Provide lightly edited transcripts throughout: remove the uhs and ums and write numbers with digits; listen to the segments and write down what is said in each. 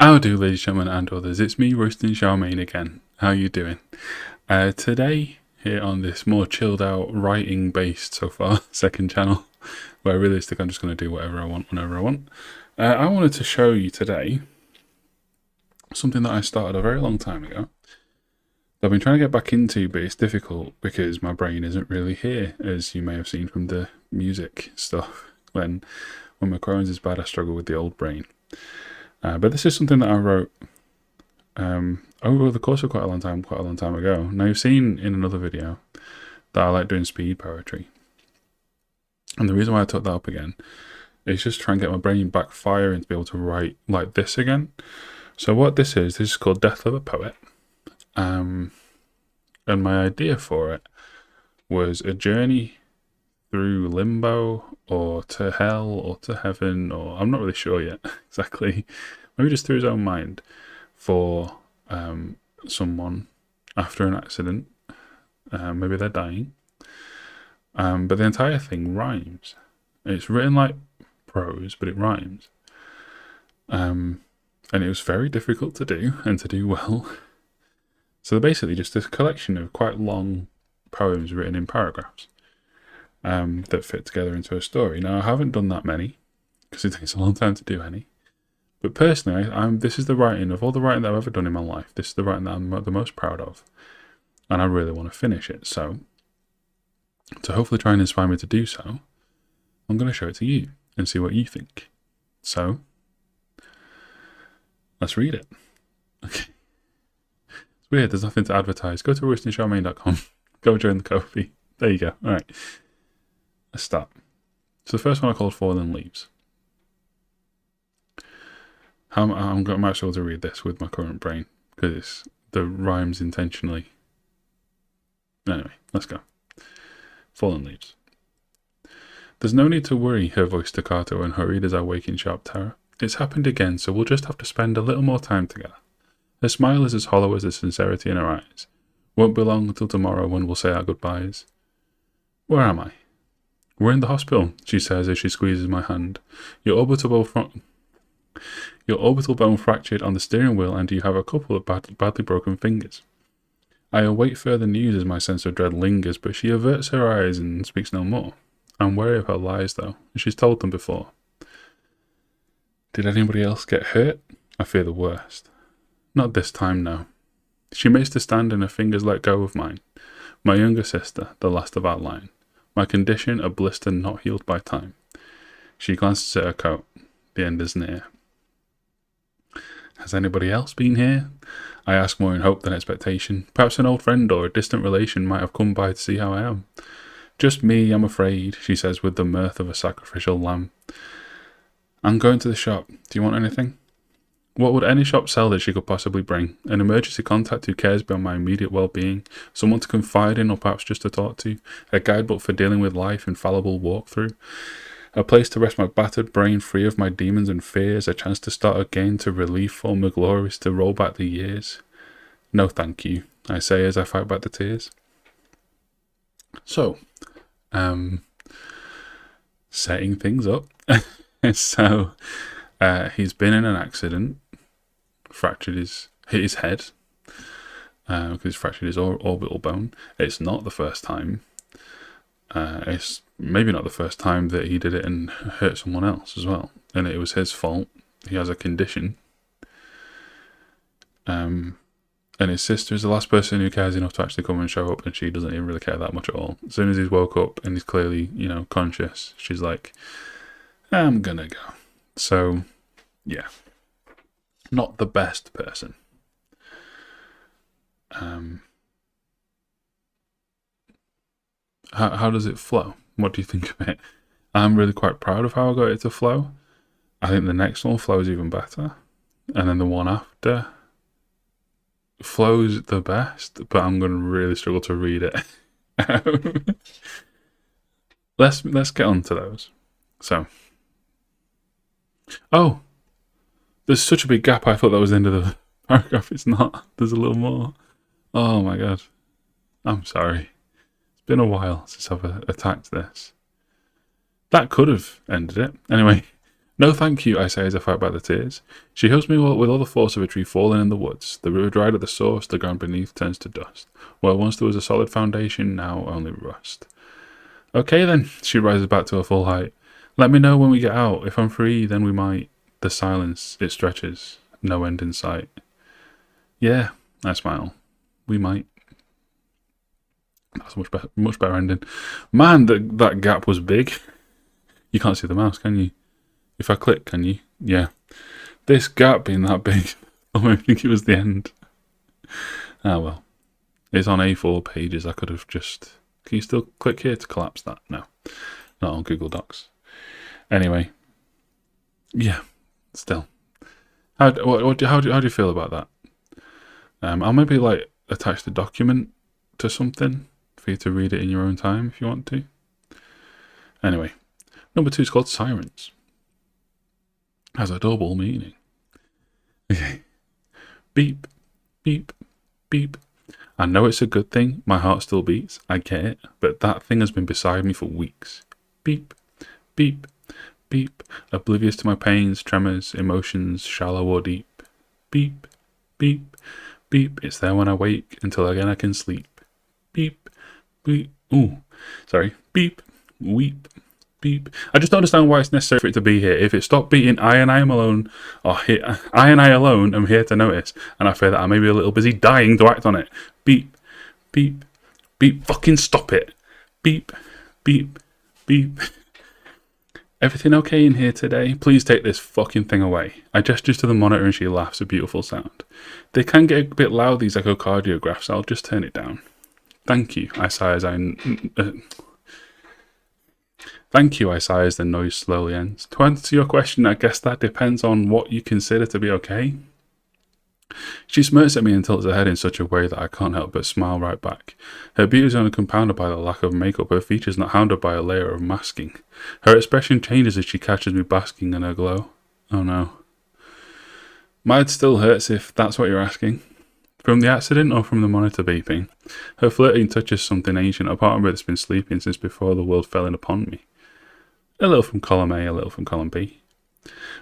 How do, ladies, gentlemen, and others? It's me, Royston Charmaine again. How you doing? Today, here on this more chilled out, writing based so far, second channel, where realistic I'm just going to do whatever I want, whenever I want. I wanted to show you today something that I started a very long time ago. I've been trying to get back into, but it's difficult because my brain isn't really here, as you may have seen from the music stuff. When my Crohn's is bad, I struggle with the old brain. But this is something that I wrote over the course of quite a long time ago. Now, you've seen in another video that I like doing speed poetry. And the reason why I took that up again is just try and get my brain back firing to be able to write like this again. So what this is called Death of a Poet. And my idea for it was a journey through limbo or to hell or to heaven, or I'm not really sure yet exactly. Maybe just through his own mind for someone after an accident. Maybe they're dying. But the entire thing rhymes. It's written like prose, but it rhymes. And it was very difficult to do and to do well. So they're basically just a collection of quite long poems written in paragraphs that fit together into a story. Now, I haven't done that many because it takes a long time to do any. But personally, this is the writing of all the writing that I've ever done in my life. This is the writing that I'm the most proud of. And I really want to finish it. So, to hopefully try and inspire me to do so, I'm going to show it to you and see what you think. So, let's read it. Okay. It's weird, there's nothing to advertise. Go to roystoncharmaine.com. Go join the Ko-fi. There you go. All right. Let's start. So the first one I called Fallen Leaves. I might be able to read this with my current brain because the rhymes intentionally. Anyway, let's go. Fallen Leaves. There's no need to worry, her voice staccato and hurried as I wake in sharp terror. It's happened again, so we'll just have to spend a little more time together. Her smile is as hollow as the sincerity in her eyes. Won't be long until tomorrow when we'll say our goodbyes. Where am I? We're in the hospital, she says as she squeezes my hand. Your orbital bone fractured on the steering wheel and you have a couple of badly broken fingers. I await further news as my sense of dread lingers, but she averts her eyes and speaks no more. I'm wary of her lies, though. She's told them before. Did anybody else get hurt? I fear the worst. Not this time, no. She makes to stand and her fingers let go of mine. My younger sister, the last of our line. My condition, a blister not healed by time. She glances at her coat. The end is near. Has anybody else been here? I ask more in hope than expectation. Perhaps an old friend or a distant relation might have come by to see how I am. Just me, I'm afraid, she says with the mirth of a sacrificial lamb. I'm going to the shop. Do you want anything? What would any shop sell that she could possibly bring? An emergency contact who cares about my immediate well-being? Someone to confide in or perhaps just to talk to? A guidebook for dealing with life, infallible walkthrough? A place to rest my battered brain free of my demons and fears? A chance to start again, to relieve former glories, to roll back the years? No thank you, I say as I fight back the tears. So, setting things up. So, he's been in an accident, hit his head, because he's fractured his orbital bone. It's not the first time. It's maybe not the first time that he did it and hurt someone else as well. And it was his fault. He has a condition. And his sister is the last person who cares enough to actually come and show up, and she doesn't even really care that much at all. As soon as he's woke up and he's clearly, conscious, she's like, I'm gonna go. So, yeah. Not the best person. How does it flow? What do you think of it? I'm really quite proud of how I got it to flow. I think the next one flows even better. And then the one after flows the best, but I'm going to really struggle to read it. Let's get on to those. So. Oh! There's such a big gap, I thought that was the end of the paragraph. It's not. There's a little more. Oh my god. I'm sorry. It's been a while since I've attacked this. That could have ended it. Anyway, No thank you, I say as I fight back the tears. She hugs me with all the force of a tree fallen in the woods. The river dried at the source, the ground beneath turns to dust. Where once there was a solid foundation, now only rust. Okay then, she rises back to her full height. Let me know when we get out. If I'm free, then we might. The silence, it stretches. No end in sight. Yeah, I smile. We might. That's a much better ending. Man, that gap was big. You can't see the mouse, can you? If I click, can you? Yeah. This gap being that big, I think it was the end. Ah well. It's on A4 pages. I could have just... Can you still click here to collapse that? No. Not on Google Docs. Anyway. Yeah. Still. How do you feel about that? I'll maybe like attach the document to something for you to read it in your own time if you want to. Anyway. Number 2 is called Sirens. Has a double meaning. Okay. Beep, beep, beep. I know it's a good thing. My heart still beats. I get it. But that thing has been beside me for weeks. Beep, beep, beep. Oblivious to my pains, tremors, emotions, shallow or deep. Beep, beep, beep. It's there when I wake until again I can sleep. Beep, beep. Ooh, sorry. Beep, weep. Beep. I just don't understand why it's necessary for it to be here. If it stopped beating I and I am alone, or I and I alone am here to notice, and I fear that I may be a little busy dying to act on it. Beep, beep, beep. Fucking stop it. Beep, beep, beep. Everything okay in here today? Please take this fucking thing away. I gestures to the monitor and she laughs, a beautiful sound. They can get a bit loud, these echocardiographs. I'll just turn it down. Thank you, I sigh as Thank you, I sigh as the noise slowly ends. To answer your question, I guess that depends on what you consider to be okay. She smirks at me and tilts her head in such a way that I can't help but smile right back. Her beauty is only compounded by the lack of makeup, her features not hounded by a layer of masking. Her expression changes as she catches me basking in her glow. Oh no. My head still hurts if that's what you're asking. From the accident or from the monitor beeping? Her flirting touches something ancient, a part of me that's been sleeping since before the world fell in upon me. A little from column A, a little from column B.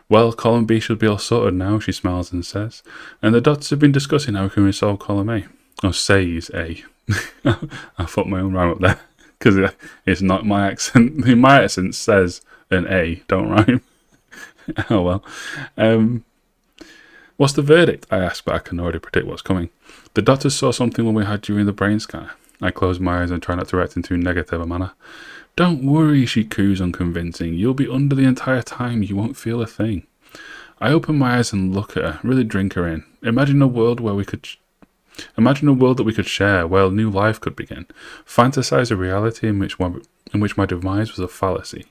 Well, column B should be all sorted now, she smiles and says. And the doctors have been discussing how we can resolve column A. Or says A. I fucked my own rhyme up there. Because it's not my accent. My accent says an A, don't rhyme. Oh well. What's the verdict? I ask, but I can already predict what's coming. The doctors saw something when we had during the brain scanner. I close my eyes and try not to react in too negative a manner. Don't worry, she coos unconvincing. You'll be under the entire time. You won't feel a thing. I open my eyes and look at her, really drink her in. Imagine a world that we could share, where new life could begin. Fantasize a reality in which my demise was a fallacy.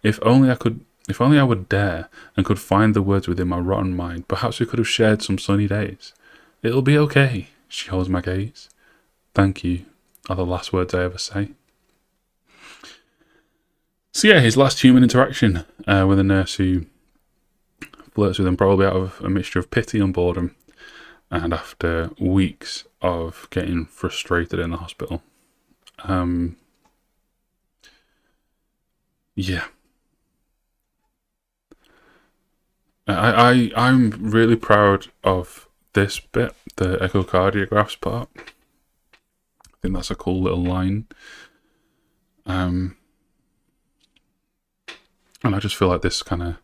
If only I would dare and could find the words within my rotten mind, perhaps we could have shared some sunny days. It'll be okay. She holds my gaze. Thank you are the last words I ever say. So yeah, his last human interaction with a nurse who flirts with him, probably out of a mixture of pity and boredom, and after weeks of getting frustrated in the hospital. Yeah. I'm really proud of this bit, the echocardiographs part. I think that's a cool little line. And I just feel like this kind of,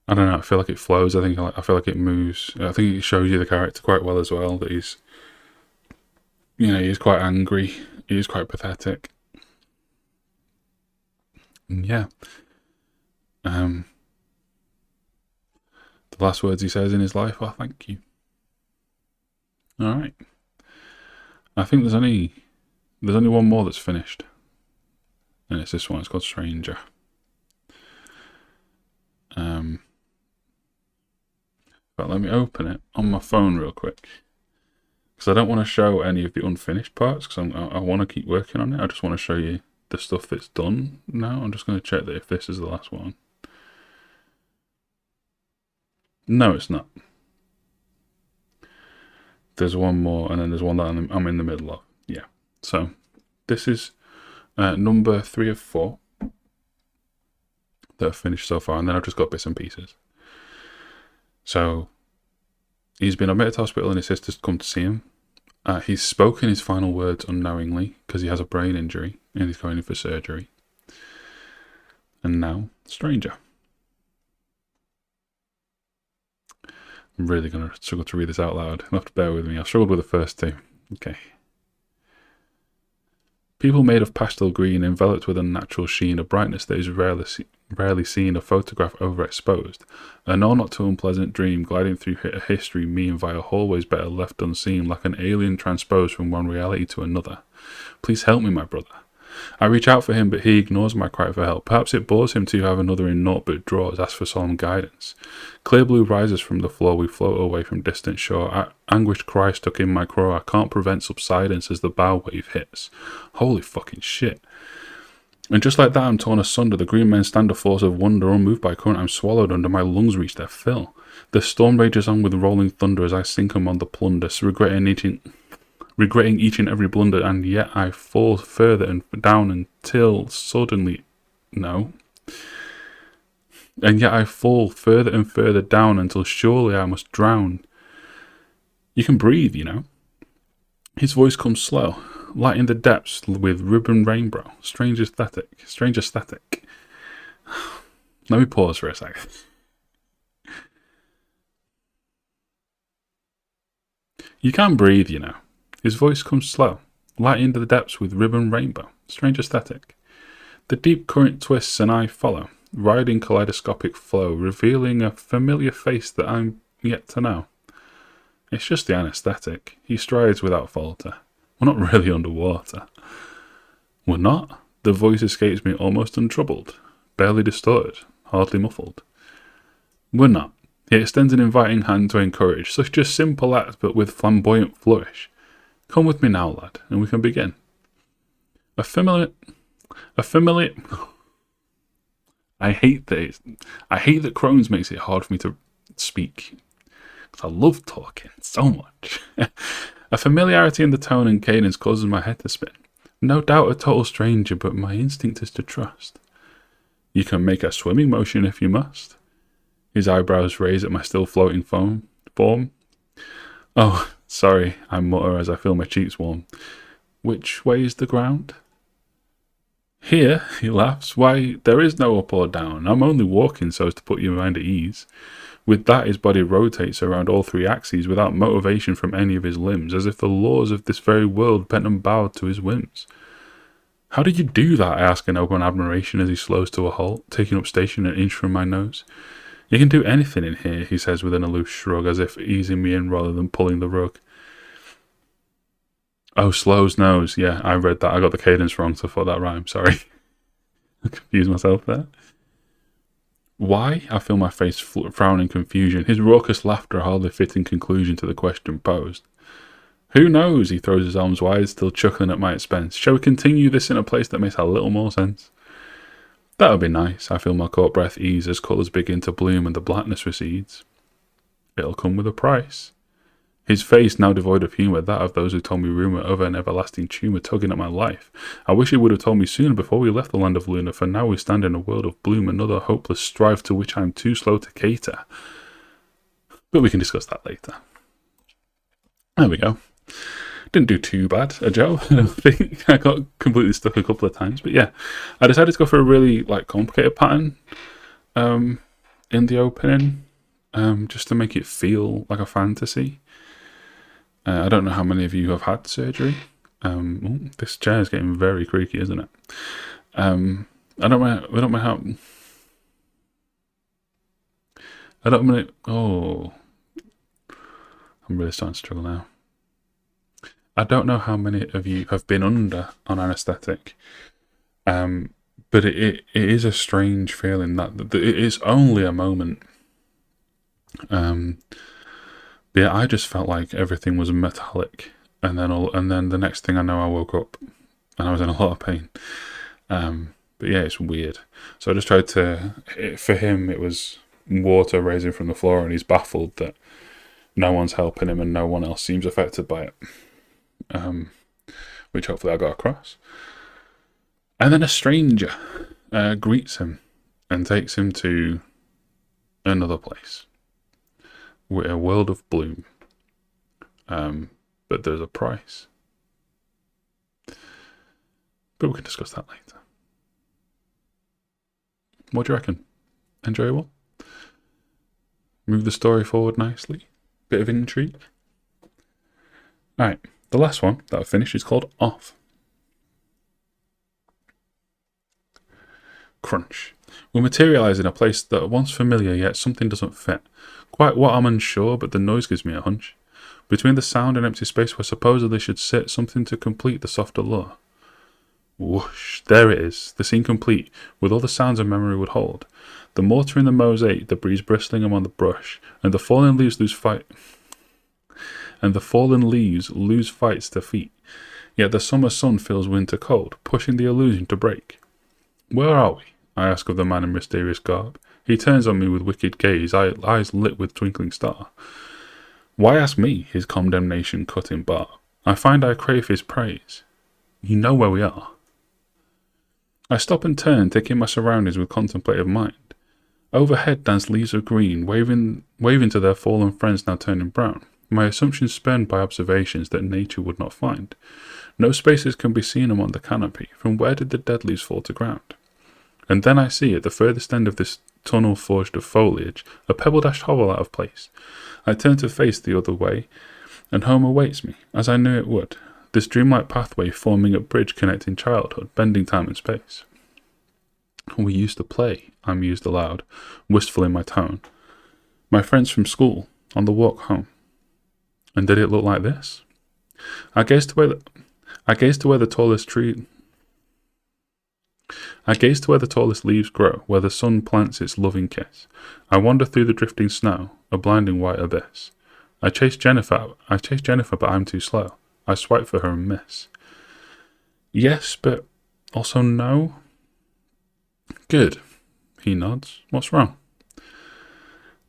I don't know, I feel like it flows. I feel like it moves. I think it shows you the character quite well as well, that he's quite angry. He's quite pathetic. And yeah. The last words he says in his life are thank you. Alright. I think there's only one more that's finished. And it's this one, it's called Stranger. But let me open it on my phone real quick, because I don't want to show any of the unfinished parts, because I want to keep working on it. I just want to show you the stuff that's done now. I'm just going to check that if this is the last one. No, it's not. There's one more, and then there's one that I'm in the middle of. Yeah. So this is number 3 of 4. that I've finished so far, and then I've just got bits and pieces. So he's been admitted to hospital and his sister's come to see him. He's spoken his final words unknowingly because he has a brain injury and he's going in for surgery. And now, stranger. I'm really going to struggle to read this out loud. You'll have to bear with me. I struggled with the first two. Okay. People made of pastel green, enveloped with a natural sheen, a brightness that is rarely seen, a photograph overexposed. A no not too unpleasant dream, gliding through a history mean via hallways better left unseen, like an alien transposed from one reality to another. Please help me, my brother. I reach out for him, but he ignores my cry for help. Perhaps it bores him to have another in naught but draws, ask for solemn guidance. Clear blue rises from the floor, we float away from distant shore. Anguished cry stuck in my craw, I can't prevent subsidence as the bow wave hits. Holy fucking shit. And just like that, I'm torn asunder. The green men stand a force of wonder, unmoved by current. I'm swallowed under, my lungs reach their fill. The storm rages on with rolling thunder as I sink among the plunder, regretting each and every blunder, and yet I fall further and down until suddenly... No. And yet I fall further and further down until surely I must drown. You can breathe, you know. His voice comes slow, light in the depths with ribbon rainbow. Strange aesthetic. Let me pause for a second. You can breathe, you know. His voice comes slow, light into the depths with ribbon rainbow. Strange aesthetic. The deep current twists and I follow, riding kaleidoscopic flow, revealing a familiar face that I'm yet to know. It's just the anesthetic. He strides without falter. We're not really underwater. We're not. The voice escapes me almost untroubled, barely distorted, hardly muffled. We're not. He extends an inviting hand to encourage, such a simple act but with flamboyant flourish. Come with me now, lad, and we can begin. A familiar... I hate that Crohn's makes it hard for me to speak, because I love talking so much. A familiarity in the tone and cadence causes my head to spin. No doubt a total stranger, but my instinct is to trust. You can make a swimming motion if you must. His eyebrows raise at my still floating form. Oh, sorry, I mutter as I feel my cheeks warm. Which way is the ground? Here, he laughs. Why, there is no up or down. I'm only walking so as to put your mind at ease. With that, his body rotates around all three axes without motivation from any of his limbs, as if the laws of this very world bent and bowed to his whims. How did you do that? I ask in open admiration as he slows to a halt, taking up station an inch from my nose. You can do anything in here, he says with an aloof shrug, as if easing me in rather than pulling the rug. Oh, Slow's nose. Yeah, I read that. I got the cadence wrong, so I thought that rhymed. Sorry. I confused myself there. Why? I feel my face frown in confusion, his raucous laughter a hardly fitting conclusion to the question posed. Who knows? He throws his arms wide, still chuckling at my expense. Shall we continue this in a place that makes a little more sense? That would be nice. I feel my caught breath ease as colours begin to bloom and the blackness recedes. It'll come with a price. His face, now devoid of humour, that of those who told me rumour of an everlasting tumour tugging at my life. I wish he would have told me sooner before we left the land of Luna, for now we stand in a world of bloom, another hopeless strife to which I am too slow to cater. But we can discuss that later. There we go. Didn't do too bad a job, I don't think. I got completely stuck a couple of times. But yeah, I decided to go for a really complicated pattern in the opening, just to make it feel like a fantasy. I don't know how many of you have had surgery. This chair is getting very creaky, isn't it? I don't mind how... Oh, I'm really starting to struggle now. I don't know how many of you have been under on anaesthetic, but it is a strange feeling that it is only a moment. But yeah, I just felt like everything was metallic, and then the next thing I know, I woke up and I was in a lot of pain. But yeah, it's weird. So I just tried to. For him, it was water raising from the floor, and he's baffled that no one's helping him and no one else seems affected by it. Which hopefully I got across. And then a stranger greets him. and takes him to another place with a world of bloom. But there's a price. But we can discuss that later. What do you reckon? Enjoyable? Move the story forward nicely? Bit of intrigue? Alright, the last one that I've finished is called Off. Crunch. We materialise in a place that once familiar, yet something doesn't fit. Quite what I'm unsure, but the noise gives me a hunch. Between the sound and empty space where supposedly should sit something to complete the softer lure. Whoosh, there it is, the scene complete, with all the sounds a memory would hold. The mortar in the mosaic, the breeze bristling among the brush, and the fallen leaves lose fights to feet. Yet the summer sun feels winter cold, pushing the illusion to break. Where are we? I ask of the man in mysterious garb. He turns on me with wicked gaze, eyes lit with twinkling star. Why ask me, his condemnation cut in bar? I find I crave his praise. You know where we are. I stop and turn, taking my surroundings with contemplative mind. Overhead dance leaves of green, waving to their fallen friends now turning brown. My assumptions spurned by observations that nature would not find. No spaces can be seen among the canopy. From where did the dead leaves fall to ground? And then I see, at the furthest end of this tunnel forged of foliage, a pebble-dashed hovel out of place. I turn to face the other way, and home awaits me, as I knew it would. This dreamlike pathway forming a bridge connecting childhood, bending time and space. We used to play, I mused aloud, wistful in my tone. My friends from school, on the walk home. And did it look like this? I gazed to where the tallest leaves grow, where the sun plants its loving kiss. I wander through the drifting snow, a blinding white abyss. I chase Jennifer, but I'm too slow. I swipe for her and miss. Yes, but also no. Good, he nods. What's wrong?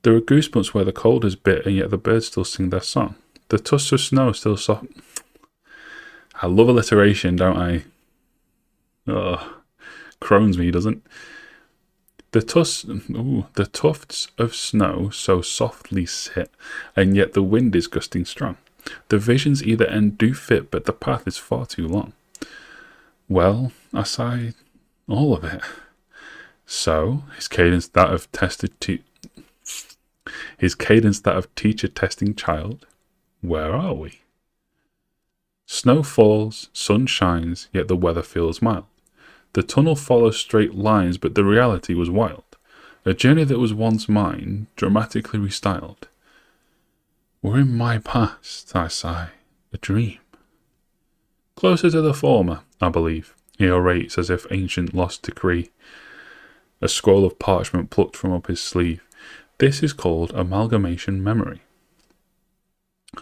There are goosebumps where the cold has bit, and yet the birds still sing their song. The tusks of snow still soft. I love alliteration, don't I? Ugh. Crones me, doesn't? The tufts of snow so softly sit, and yet the wind is gusting strong. The visions either end do fit, but the path is far too long. Well, I sigh, all of it. So, his cadence that of teacher testing child. Where are we? Snow falls, sun shines, yet the weather feels mild. The tunnel follows straight lines, but the reality was wild. A journey that was once mine, dramatically restyled. We're in my past, I sigh, a dream. Closer to the former, I believe, he orates as if ancient lost decree. A scroll of parchment plucked from up his sleeve. This is called amalgamation memory.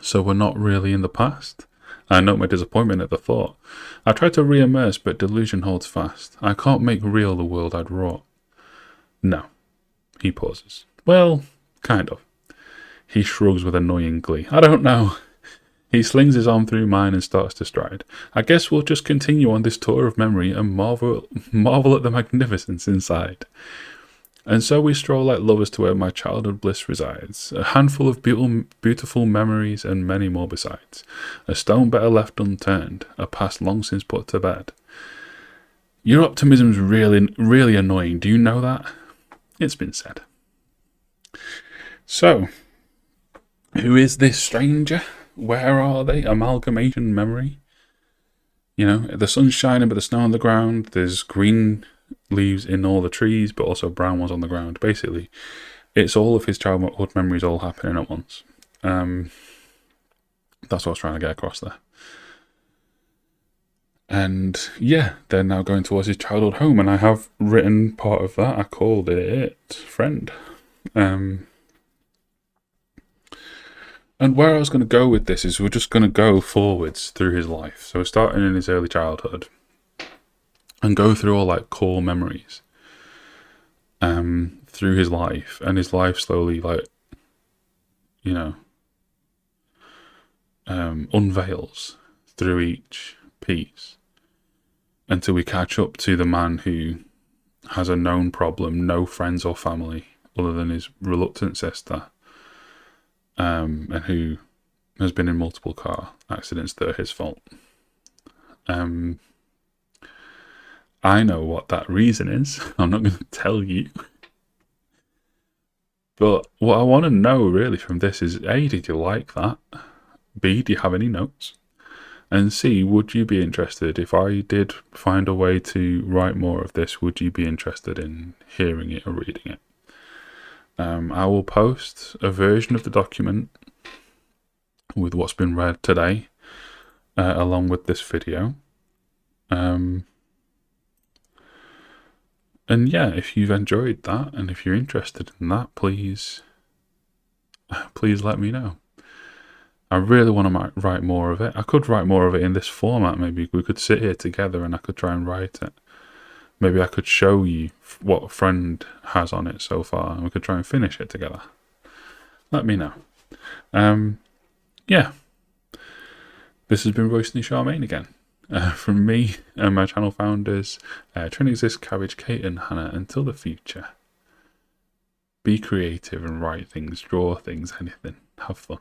So we're not really in the past? I note my disappointment at the thought. I try to re-immerse, but delusion holds fast. I can't make real the world I'd wrought. No. He pauses. Well, kind of. He shrugs with annoying glee. I don't know. He slings his arm through mine and starts to stride. I guess we'll just continue on this tour of memory and marvel at the magnificence inside. And so we stroll like lovers to where my childhood bliss resides, a handful of beautiful memories and many more besides, a stone better left unturned, a past long since put to bed. Your optimism's really annoying, do you know that? It's been said. So, who is this stranger? Where are they? Amalgamation memory? You know, the sun's shining but the snow on the ground, there's green leaves in all the trees, but also brown ones on the ground. Basically, it's all of his childhood memories all happening at once. That's what I was trying to get across there. And yeah, they're now going towards his childhood home, and I have written part of that. I called it Friend. And where I was going to go with this is we're just going to go forwards through his life. So we're starting in his early childhood and go through all like core memories through his life, and his life slowly unveils through each piece until we catch up to the man who has a known problem, no friends or family other than his reluctant sister, and who has been in multiple car accidents that are his fault. I know what that reason is. I'm not going to tell you. But what I want to know really from this is, A, did you like that? B, do you have any notes? And C, would you be interested if I did find a way to write more of this? Would you be interested in hearing it or reading it? I will post a version of the document with what's been read today, along with this video. And yeah, if you've enjoyed that and if you're interested in that, please let me know. I really want to write more of it. I could write more of it in this format. Maybe we could sit here together and I could try and write it. Maybe I could show you what a friend has on it so far and we could try and finish it together. Let me know. Yeah. This has been Royston and Charmaine again. From me and my channel founders, Trinexist, Cabbage, Kate and Hannah, until the future. Be creative and write things, draw things, anything. Have fun.